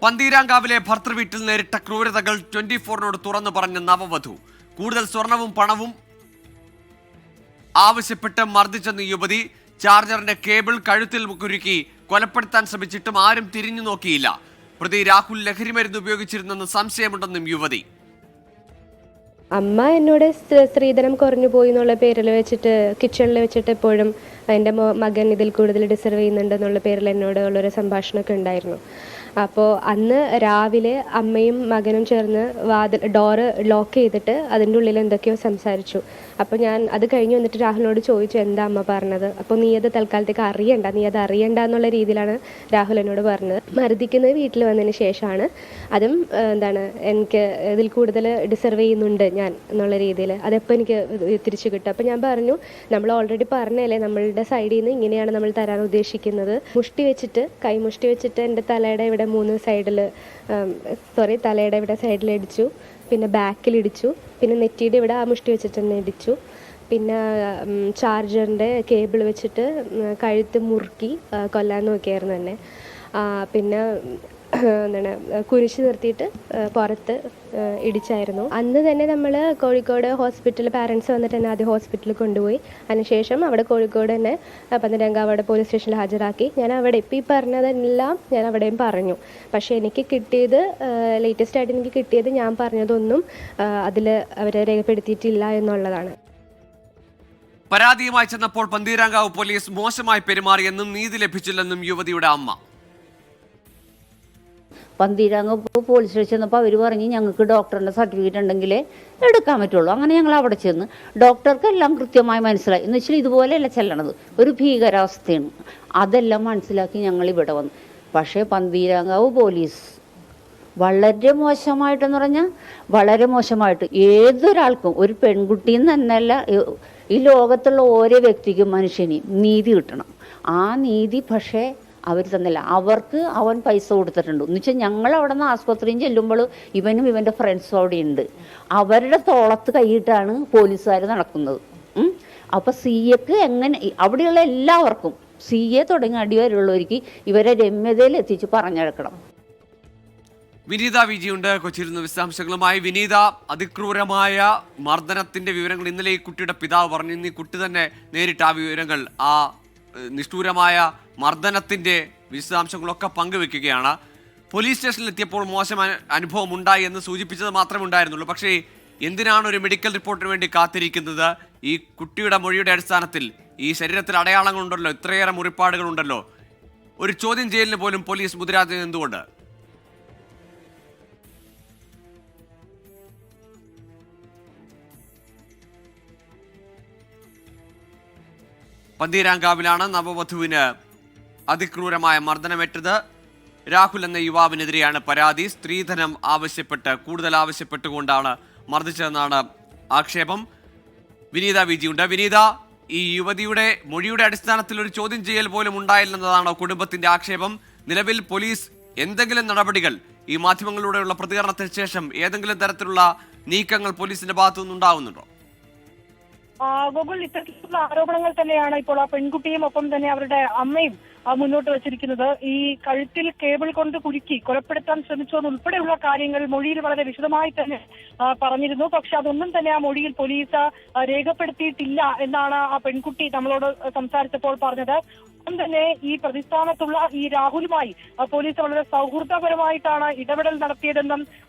പന്തീരാങ്കാവിലെ ഭർത്തൃവീട്ടിൽ നേരിട്ട ക്രൂരതകൾ 24-നോട് തുറന്നു പറഞ്ഞ നവവധു. കൂടുതൽ സ്വർണവും പണവും ആവശ്യപ്പെട്ട് മർദ്ദിച്ചെന്ന യുവതി. ചാർജറിന്റെ കേബിൾ കഴുത്തിൽ കുരുക്കി കൊലപ്പെടുത്താൻ ശ്രമിച്ചിട്ടും ആരും തിരിഞ്ഞു നോക്കിയില്ല. പ്രതി രാഹുൽ ലഹരിമരുന്ന് ഉപയോഗിച്ചിരുന്നെന്ന് സംശയമുണ്ടെന്നും യുവതി. അമ്മ എന്നോട് സ്ത്രീധനം കുറഞ്ഞു പോയി എന്നുള്ള പേരിൽ വെച്ചിട്ട് കിച്ചണിൽ വെച്ചിട്ട് എപ്പോഴും എൻ്റെ മകൻ ഇതിൽ കൂടുതൽ ഡിസർവ് ചെയ്യുന്നുണ്ട് എന്നുള്ള പേരിൽ എന്നോട് ഉള്ളൊരു സംഭാഷണമൊക്കെ ഉണ്ടായിരുന്നു. അപ്പോൾ അന്ന് രാവിലെ അമ്മയും മകനും ചേർന്ന് ഡോറ് ലോക്ക് ചെയ്തിട്ട് അതിൻ്റെ ഉള്ളിൽ എന്തൊക്കെയോ സംസാരിച്ചു. അപ്പോൾ ഞാൻ അത് കഴിഞ്ഞ് വന്നിട്ട് രാഹുലിനോട് ചോദിച്ചു, എന്താ അമ്മ പറഞ്ഞത്? അപ്പോൾ നീ അത് തൽക്കാലത്തേക്ക് അറിയണ്ട, നീ അത് അറിയണ്ട എന്നുള്ള രീതിയിലാണ് രാഹുൽ എന്നോട് പറഞ്ഞത്. മർദ്ദിക്കുന്നത് വീട്ടിൽ വന്നതിന് ശേഷമാണ്. അതും എനിക്ക് ഇതിൽ കൂടുതൽ ഡിസർവ് ചെയ്യുന്നുണ്ട് ഞാൻ എന്നുള്ള രീതിയിൽ അതെപ്പോൾ എനിക്ക് തിരിച്ചു കിട്ടും. അപ്പോൾ ഞാൻ പറഞ്ഞു, നമ്മൾ ഓൾറെഡി പറഞ്ഞല്ലേ നമ്മളുടെ സൈഡിൽ നിന്ന് ഇങ്ങനെയാണ് നമ്മൾ തരാൻ ഉദ്ദേശിക്കുന്നത്. കൈമുഷ്ടി വെച്ചിട്ട് എൻ്റെ തലയുടെ ഇവിടെ 3 സൈഡിൽ തലയുടെ ഇവിടെ സൈഡിൽ ഇടിച്ചു, പിന്നെ ബാക്കിലിടിച്ചു, പിന്നെ നെറ്റിയുടെ ഇവിടെ ആ മുഷ്ടി വെച്ചിട്ട് തന്നെ ഇടിച്ചു, പിന്നെ ചാർജറിൻ്റെ കേബിൾ വെച്ചിട്ട് കഴുത്ത് മുറുക്കി കൊല്ലാൻ നോക്കിയായിരുന്നു തന്നെ. പിന്നെ കുരിശ് നിർത്തിയിട്ട് പുറത്ത് ഇടിച്ചായിരുന്നു. അന്ന് തന്നെ നമ്മൾ കോഴിക്കോട് ഹോസ്പിറ്റലിൽ പാരൻസ് വന്നിട്ട് തന്നെ ആദ്യം ഹോസ്പിറ്റലിൽ കൊണ്ടുപോയി. അതിനുശേഷം അവിടെ കോഴിക്കോട് തന്നെ പന്തീരാങ്കാവ് അവിടെ പോലീസ് സ്റ്റേഷനിൽ ഹാജരാക്കി. ഞാൻ അവിടെ ഇപ്പോൾ ഈ പറഞ്ഞതെല്ലാം ഞാൻ അവിടെയും പറഞ്ഞു. പക്ഷേ എനിക്ക് കിട്ടിയത് ലേറ്റസ്റ്റ് ആയിട്ട് എനിക്ക് കിട്ടിയത് ഞാൻ പറഞ്ഞതൊന്നും അതിൽ അവരെ രേഖപ്പെടുത്തിയിട്ടില്ല എന്നുള്ളതാണ്. പരാതിയുമായി ചെന്നപ്പോൾ പന്തീരാങ്കാവ് പോലീസ് മോശമായി പെരുമാറിയെന്നും നീതി ലഭിച്ചില്ലെന്നും യുവതിയുടെ അമ്മ. പന്തീരാങ്കാവ് പോലീസ് സ്റ്റേഷൻ ചെന്നപ്പോൾ അവർ പറഞ്ഞ് ഞങ്ങൾക്ക് ഡോക്ടറിൻ്റെ സർട്ടിഫിക്കറ്റ് ഉണ്ടെങ്കിലേ എടുക്കാൻ പറ്റുള്ളൂ. അങ്ങനെ ഞങ്ങൾ അവിടെ ചെന്ന് ഡോക്ടർക്ക് എല്ലാം കൃത്യമായി മനസ്സിലായി. എന്ന് വെച്ചാൽ ഇതുപോലെയല്ല ചെല്ലണത്, ഒരു ഭീകരാവസ്ഥയാണ്. അതെല്ലാം മനസ്സിലാക്കി ഞങ്ങൾ ഇവിടെ വന്നു. പക്ഷേ പന്തീരാങ്കാവ് പോലീസ് വളരെ മോശമായിട്ടെന്ന് പറഞ്ഞാൽ വളരെ മോശമായിട്ട് ഏതൊരാൾക്കും, ഒരു പെൺകുട്ടിയെന്ന് തന്നെയല്ല, ഈ ലോകത്തുള്ള ഓരോ വ്യക്തിക്കും മനുഷ്യന് നീതി കിട്ടണം. ആ നീതി പക്ഷേ അവർ തന്നില്ല. അവൻ പൈസ കൊടുത്തിട്ടുണ്ട് എന്ന് വെച്ചാൽ ഞങ്ങൾ അവിടെ നിന്ന് ആസ്പത്രിയിൽ ചെല്ലുമ്പോൾ ഇവനും ഇവൻ്റെ ഫ്രണ്ട്സും അവിടെ ഉണ്ട്. അവരുടെ തോളത്ത് കൈയിട്ടാണ് പോലീസുകാർ നടക്കുന്നത്. അപ്പോൾ CAക്ക് എങ്ങനെ അവിടെയുള്ള എല്ലാവർക്കും CA തുടങ്ങി അടിവരെയുള്ളവർക്ക് ഇവരെ രമ്യതയിൽ എത്തിച്ച് പറഞ്ഞെടുക്കണം. വിനീത വിജിയുണ്ട് കൊച്ചിയിൽ നിന്ന് വിശദാംശങ്ങളുമായി. വിനീത, അതിക്രൂരമായ മർദ്ദനത്തിന്റെ വിവരങ്ങൾ ഇന്നലെ ഈ കുട്ടിയുടെ പിതാവ് പറഞ്ഞു. ഇന്ന് ഈ കുട്ടി തന്നെ നേരിട്ട് ആ വിവരങ്ങൾ, ആ നിഷ്ഠൂരമായ മർദ്ദനത്തിന്റെ വിശദാംശങ്ങളൊക്കെ പങ്കുവെക്കുകയാണ്. പോലീസ് സ്റ്റേഷനിൽ എത്തിയപ്പോൾ മോശം അനുഭവം ഉണ്ടായി എന്ന് സൂചിപ്പിച്ചത് മാത്രമേ ഉണ്ടായിരുന്നുള്ളൂ. പക്ഷേ എന്തിനാണ് ഒരു മെഡിക്കൽ റിപ്പോർട്ടിന് വേണ്ടി കാത്തിരിക്കുന്നത്? ഈ കുട്ടിയുടെ മൊഴിയുടെ അടിസ്ഥാനത്തിൽ ഈ ശരീരത്തിൽ അടയാളങ്ങളുണ്ടല്ലോ, ഇത്രയേറെ മുറിപ്പാടുകളുണ്ടല്ലോ, ഒരു ചോദ്യം ചെയ്യലിന് പോലും പോലീസ് മുതിരാതെ എന്തുകൊണ്ട്? പന്തീരാങ്കാവിലാണ് നവവധുവിന് അതിക്രൂരമായ മർദ്ദനമേറ്റത്. രാഹുൽ എന്ന യുവാവിനെതിരെയാണ് പരാതി. സ്ത്രീധനം കൂടുതൽ ആവശ്യപ്പെട്ടുകൊണ്ടാണ് മർദ്ദിച്ചതെന്നാണ് ആക്ഷേപം. വിനീത വിജിയുണ്ട്. വിനീത, ഈ യുവതിയുടെ മൊഴിയുടെ അടിസ്ഥാനത്തിൽ ഒരു ചോദ്യം ചെയ്യൽ പോലും ഉണ്ടായില്ലെന്നതാണോ കുടുംബത്തിന്റെ ആക്ഷേപം? നിലവിൽ പോലീസ് എന്തെങ്കിലും നടപടികൾ ഈ മാധ്യമങ്ങളിലൂടെയുള്ള പ്രതികരണത്തിന് ശേഷം ഏതെങ്കിലും തരത്തിലുള്ള നീക്കങ്ങൾ പോലീസിന്റെ ഭാഗത്തു നിന്നുണ്ടാവുന്നുണ്ടോ? ഗോകുൽ, ഇത്തരത്തിലുള്ള ആരോപണങ്ങൾ തന്നെയാണ് ഇപ്പോൾ ആ പെൺകുട്ടിയും ഒപ്പം തന്നെ അവരുടെ അമ്മയും മുന്നോട്ട് വച്ചിരിക്കുന്നത്. ഈ കഴുത്തിൽ കേബിൾ കൊണ്ട് കുരുക്കി കൊലപ്പെടുത്താൻ ശ്രമിച്ചതുൾപ്പെടെയുള്ള കാര്യങ്ങൾ മൊഴിയിൽ വളരെ വിശദമായി തന്നെ പറഞ്ഞിരുന്നു. പക്ഷെ അതൊന്നും തന്നെ ആ മൊഴിയിൽ പോലീസ് രേഖപ്പെടുത്തിയിട്ടില്ല എന്നാണ് ആ പെൺകുട്ടി നമ്മളോട് സംസാരിച്ചപ്പോൾ പറഞ്ഞത്. ഒപ്പം തന്നെ ഈ പ്രതിസ്ഥാനത്തുള്ള ഈ രാഹുലുമായി പോലീസ് വളരെ സൗഹൃദപരമായിട്ടാണ് ഇടപെടൽ നടത്തിയതെന്നും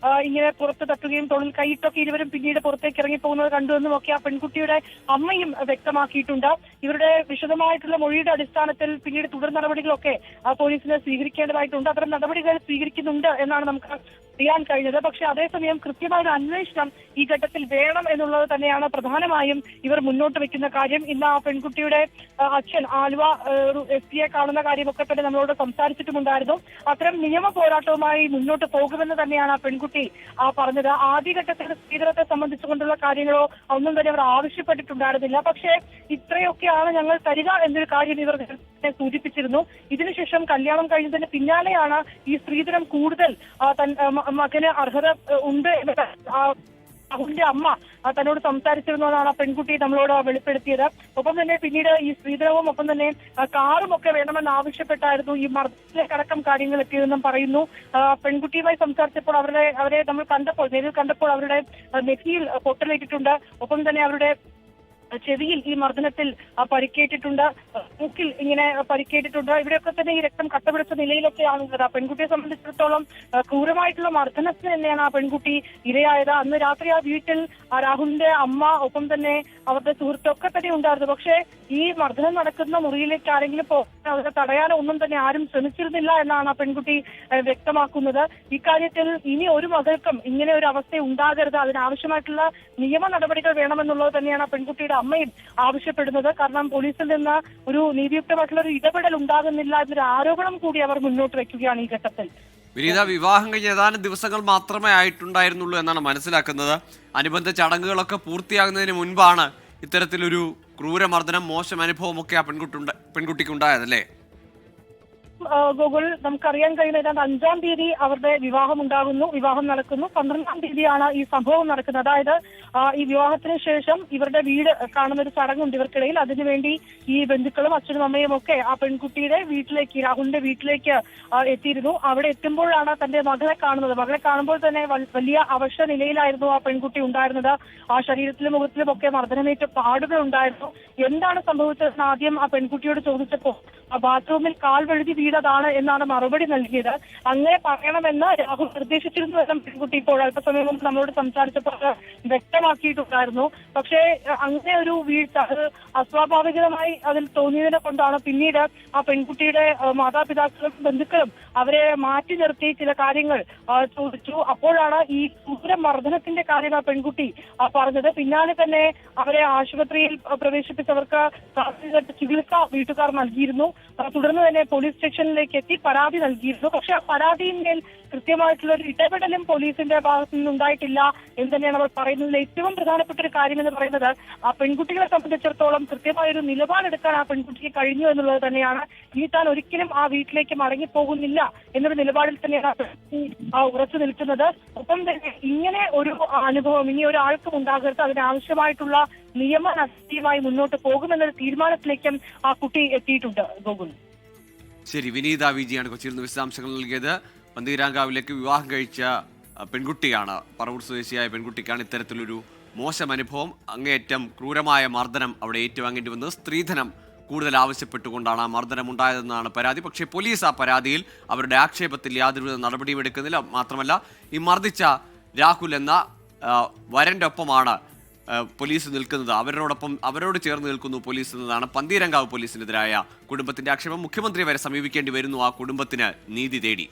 ഇങ്ങനെ പുറത്ത് തട്ടുകയും തൊഴിൽ കൈയിട്ടൊക്കെ ഇരുവരും പിന്നീട് പുറത്തേക്ക് ഇറങ്ങിപ്പോകുന്നത് കണ്ടുവെന്നും ഒക്കെ ആ പെൺകുട്ടിയുടെ അമ്മയും വ്യക്തമാക്കിയിട്ടുണ്ട്. ഇവരുടെ വിശദമായിട്ടുള്ള മൊഴിയുടെ അടിസ്ഥാനത്തിൽ പിന്നീട് തുടർ നടപടികളൊക്കെ പോലീസിന് സ്വീകരിക്കേണ്ടതായിട്ടുണ്ട്. അത്തരം നടപടികൾ സ്വീകരിക്കുന്നുണ്ട് എന്നാണ് നമുക്ക് അറിയാൻ കഴിഞ്ഞത്. പക്ഷെ അതേസമയം കൃത്യമായ ഒരു അന്വേഷണം ഈ ഘട്ടത്തിൽ വേണം എന്നുള്ളത് തന്നെയാണ് പ്രധാനമായും ഇവർ മുന്നോട്ട് വെക്കുന്ന കാര്യം. ഇന്ന് ആ പെൺകുട്ടിയുടെ അച്ഛൻ ആലുവ SPയെ കാണുന്ന കാര്യമൊക്കെ തന്നെ നമ്മളോട് സംസാരിച്ചിട്ടുമുണ്ടായിരുന്നു. അത്തരം നിയമ പോരാട്ടവുമായി മുന്നോട്ട് പോകുമെന്ന് തന്നെയാണ് ആ പെൺകുട്ടി പറഞ്ഞത്. ആദ്യഘട്ടത്തിൽ സ്ത്രീധനത്തെ സംബന്ധിച്ചുകൊണ്ടുള്ള കാര്യങ്ങളോ ഒന്നും തന്നെ അവർ ആവശ്യപ്പെട്ടിട്ടുണ്ടായിരുന്നില്ല. പക്ഷേ ഇത്രയൊക്കെയാണ് ഞങ്ങൾ തരിക എന്നൊരു കാര്യം ഇവർ സൂചിപ്പിച്ചിരുന്നു. ഇതിനുശേഷം കല്യാണം കഴിഞ്ഞതിന് പിന്നാലെയാണ് ഈ സ്ത്രീധനം കൂടുതൽ മകന് അർഹത ഉണ്ട് എന്ന് രാഹുലിന്റെ അമ്മ തന്നോട് സംസാരിച്ചിരുന്നതാണ് ആ പെൺകുട്ടി നമ്മളോട് വെളിപ്പെടുത്തിയത്. ഒപ്പം തന്നെ പിന്നീട് ഈ സ്ത്രീധനവും ഒപ്പം തന്നെ കാറും ഒക്കെ വേണമെന്ന് ആവശ്യപ്പെട്ടായിരുന്നു ഈ മർദ്ദനത്തിലേക്കടക്കം കാര്യങ്ങൾ എത്തിയതെന്നും പറയുന്നു. പെൺകുട്ടിയുമായി സംസാരിച്ചപ്പോൾ അവരെ നമ്മൾ നേരിൽ കണ്ടപ്പോൾ അവരുടെ നെറ്റിയിൽ പൊട്ടലേറ്റിട്ടുണ്ട്. ഒപ്പം തന്നെ അവരുടെ ചെവിയിൽ ഈ മർദ്ദനത്തിൽ പരിക്കേറ്റിട്ടുണ്ട്, മൂക്കിൽ ഇങ്ങനെ പരിക്കേറ്റിട്ടുണ്ട്. ഇവിടെയൊക്കെ തന്നെ ഈ രക്തം കട്ടപിടിച്ച നിലയിലൊക്കെയാണ് ഉള്ളത്. ആ പെൺകുട്ടിയെ സംബന്ധിച്ചിടത്തോളം ക്രൂരമായിട്ടുള്ള മർദ്ദനത്തിന് തന്നെയാണ് ആ പെൺകുട്ടി ഇരയായത്. അന്ന് രാത്രി ആ വീട്ടിൽ രാഹുലിന്റെ അമ്മ ഒപ്പം തന്നെ അവരുടെ സുഹൃത്തൊക്കെ തന്നെ ഉണ്ടായിരുന്നു. പക്ഷേ ഈ മർദ്ദനം നടക്കുന്ന മുറിയിലേക്ക് ആരെങ്കിലും പോകാൻ അവരെ തടയാനോ ഒന്നും തന്നെ ആരും ശ്രമിച്ചിരുന്നില്ല എന്നാണ് ആ പെൺകുട്ടി വ്യക്തമാക്കുന്നത്. ഇക്കാര്യത്തിൽ ഇനി ഒരു മകൾക്കും ഇങ്ങനെ ഒരു അവസ്ഥ ഉണ്ടാകരുത്, അതിനാവശ്യമായിട്ടുള്ള നിയമ നടപടികൾ വേണമെന്നുള്ളത് തന്നെയാണ് ആ പെൺകുട്ടിയുടെ അമ്മയും ആവശ്യപ്പെടുന്നത്. കാരണം പോലീസിൽ നിന്ന് ഒരു നീതിയുക്തമായിട്ടുള്ള ഒരു ഇടപെടൽ ഉണ്ടാകുന്നില്ല എന്നൊരു ആരോപണം കൂടി അവർ മുന്നോട്ട് വെക്കുകയാണ് ഈ ഘട്ടത്തിൽ. വിനീത, വിവാഹം കഴിഞ്ഞ് ഏതാനും ദിവസങ്ങൾ മാത്രമേ ആയിട്ടുണ്ടായിരുന്നുള്ളൂ എന്നാണ് മനസ്സിലാക്കുന്നത്. അനുബന്ധ ചടങ്ങുകളൊക്കെ പൂർത്തിയാകുന്നതിന് മുൻപാണ് ഇത്തരത്തിലൊരു ക്രൂരമർദ്ദനം, മോശം അനുഭവമൊക്കെ ആ പെൺകുട്ടിക്ക് ഉണ്ടായതല്ലേ? ഗോകുൽ, നമുക്കറിയാൻ കഴിയുന്ന ഏതാണ്ട് 5-ാം തീയതി അവരുടെ വിവാഹം ഉണ്ടാകുന്നു, വിവാഹം നടക്കുന്നു. 12-ാം തീയതിയാണ് ഈ സംഭവം നടക്കുന്നത്. അതായത് ഈ വിവാഹത്തിന് ശേഷം ഇവരുടെ വീട് കാണുന്ന ഒരു ചടങ്ങുണ്ട് ഇവർക്കിടയിൽ. അതിനുവേണ്ടി ഈ ബന്ധുക്കളും അച്ഛനും അമ്മയും ഒക്കെ ആ പെൺകുട്ടിയുടെ വീട്ടിലേക്ക്, രാഹുലിന്റെ വീട്ടിലേക്ക് എത്തിയിരുന്നു. അവിടെ എത്തുമ്പോഴാണ് തന്റെ മകളെ കാണുന്നത്. മകളെ കാണുമ്പോൾ തന്നെ വലിയ അവശ നിലയിലായിരുന്നു ആ പെൺകുട്ടി ഉണ്ടായിരുന്നത്. ആ ശരീരത്തിലും മുഖത്തിലും ഒക്കെ മർദ്ദനമേറ്റ പാടുകൾ ഉണ്ടായിരുന്നു. എന്താണ് സംഭവിച്ചതെന്ന് ആദ്യം ആ പെൺകുട്ടിയോട് ചോദിച്ചപ്പോൾ ആ ബാത്റൂമിൽ കാൽ വഴുതി വീണതാണ് എന്നാണ് മറുപടി നൽകിയത്. അങ്ങനെ പറയണമെന്ന് രാഹുൽ നിർദ്ദേശിച്ചിരുന്നു എന്നും പെൺകുട്ടി ഇപ്പോൾ അല്പസമയം മുമ്പ് നമ്മളോട് സംസാരിച്ചപ്പോൾ വ്യക്തമാക്കിയിട്ടുണ്ടായിരുന്നു. പക്ഷേ അങ്ങനെ ഒരു വീഴ്ച, അത് അസ്വാഭാവികമായി അതിൽ തോന്നിയതിനെ കൊണ്ടാണ് പിന്നീട് ആ പെൺകുട്ടിയുടെ മാതാപിതാക്കളും ബന്ധുക്കളും അവരെ മാറ്റി നിർത്തി ചില കാര്യങ്ങൾ ചോദിച്ചു. അപ്പോഴാണ് ഈ ക്രൂരമർദ്ദനത്തിന്റെ കാര്യം ആ പെൺകുട്ടി പറഞ്ഞത്. പിന്നാലെ തന്നെ അവരെ ആശുപത്രിയിൽ പ്രവേശിപ്പിച്ചവർക്ക് ചികിത്സ വീട്ടുകാർ നൽകിയിരുന്നു. തുടർന്ന് തന്നെ പോലീസ് സ്റ്റേഷനിലേക്ക് എത്തി പരാതി നൽകിയിരുന്നു. പക്ഷെ ആ പരാതിയിന്മേൽ കൃത്യമായിട്ടുള്ള ഒരു ഇടപെടലും പോലീസിന്റെ ഭാഗത്തു നിന്നുണ്ടായിട്ടില്ല എന്ന് തന്നെയാണ് അവർ പറയുന്നത്. ഏറ്റവും പ്രധാനപ്പെട്ട ഒരു കാര്യം എന്ന് പറയുന്നത് ആ പെൺകുട്ടികളെ സംബന്ധിച്ചിടത്തോളം കൃത്യമായൊരു നിലപാടെടുക്കാൻ ആ പെൺകുട്ടിക്ക് കഴിഞ്ഞു എന്നുള്ളത് തന്നെയാണ്. ഇനി താൻ ഒരിക്കലും ആ വീട്ടിലേക്ക് മടങ്ങിപ്പോകുന്നില്ല എന്നൊരു നിലപാടിൽ തന്നെയാണ് ആ പെൺകുട്ടി ഉറച്ചു നിൽക്കുന്നത്. ഒപ്പം തന്നെ ഇങ്ങനെ ഒരു അനുഭവം ഇനി ഒരാൾക്കും ഉണ്ടാകരുത്, അതിനാവശ്യമായിട്ടുള്ള നിയമ നടപടിയുമായി മുന്നോട്ട് പോകുമെന്നൊരു തീരുമാനത്തിലേക്കും ആ കുട്ടി എത്തിയിട്ടുണ്ട്. ഗോകുൽ, ശരി. വിനീത വിജിയാണ് കൊച്ചിയിൽ നിന്ന് വിശദാംശങ്ങൾ നൽകിയത്. പന്തീരാങ്കാവിലേക്ക് വിവാഹം കഴിച്ച പെൺകുട്ടിയാണ്, പറവൂർ സ്വദേശിയായ പെൺകുട്ടിക്കാണ് ഇത്തരത്തിലൊരു മോശം അനുഭവം, അങ്ങേയറ്റം ക്രൂരമായ മർദ്ദനം അവിടെ ഏറ്റുവാങ്ങേണ്ടി വന്നത്. സ്ത്രീധനം കൂടുതൽ ആവശ്യപ്പെട്ടുകൊണ്ടാണ് ആ മർദ്ദനം ഉണ്ടായതെന്നാണ് പരാതി. പക്ഷേ പോലീസ് ആ പരാതിയിൽ അവരുടെ ആക്ഷേപത്തിൽ യാതൊരുവിധ നടപടിയും എടുക്കുന്നില്ല. മാത്രമല്ല, ഈ മർദ്ദിച്ച രാഹുൽ എന്ന വരന്റെ ഒപ്പമാണ് പോലീസ് നിൽക്കുന്നത്, അവരോട് ചേർന്ന് നിൽക്കുന്നു പോലീസ് എന്നതാണ് പന്തീരങ്കാവ് പോലീസിനെതിരായ കുടുംബത്തിന്റെ ആക്ഷേപം. മുഖ്യമന്ത്രിയെ വരെ സമീപിക്കേണ്ടി വരുന്നു ആ കുടുംബത്തിന് നീതി തേടി.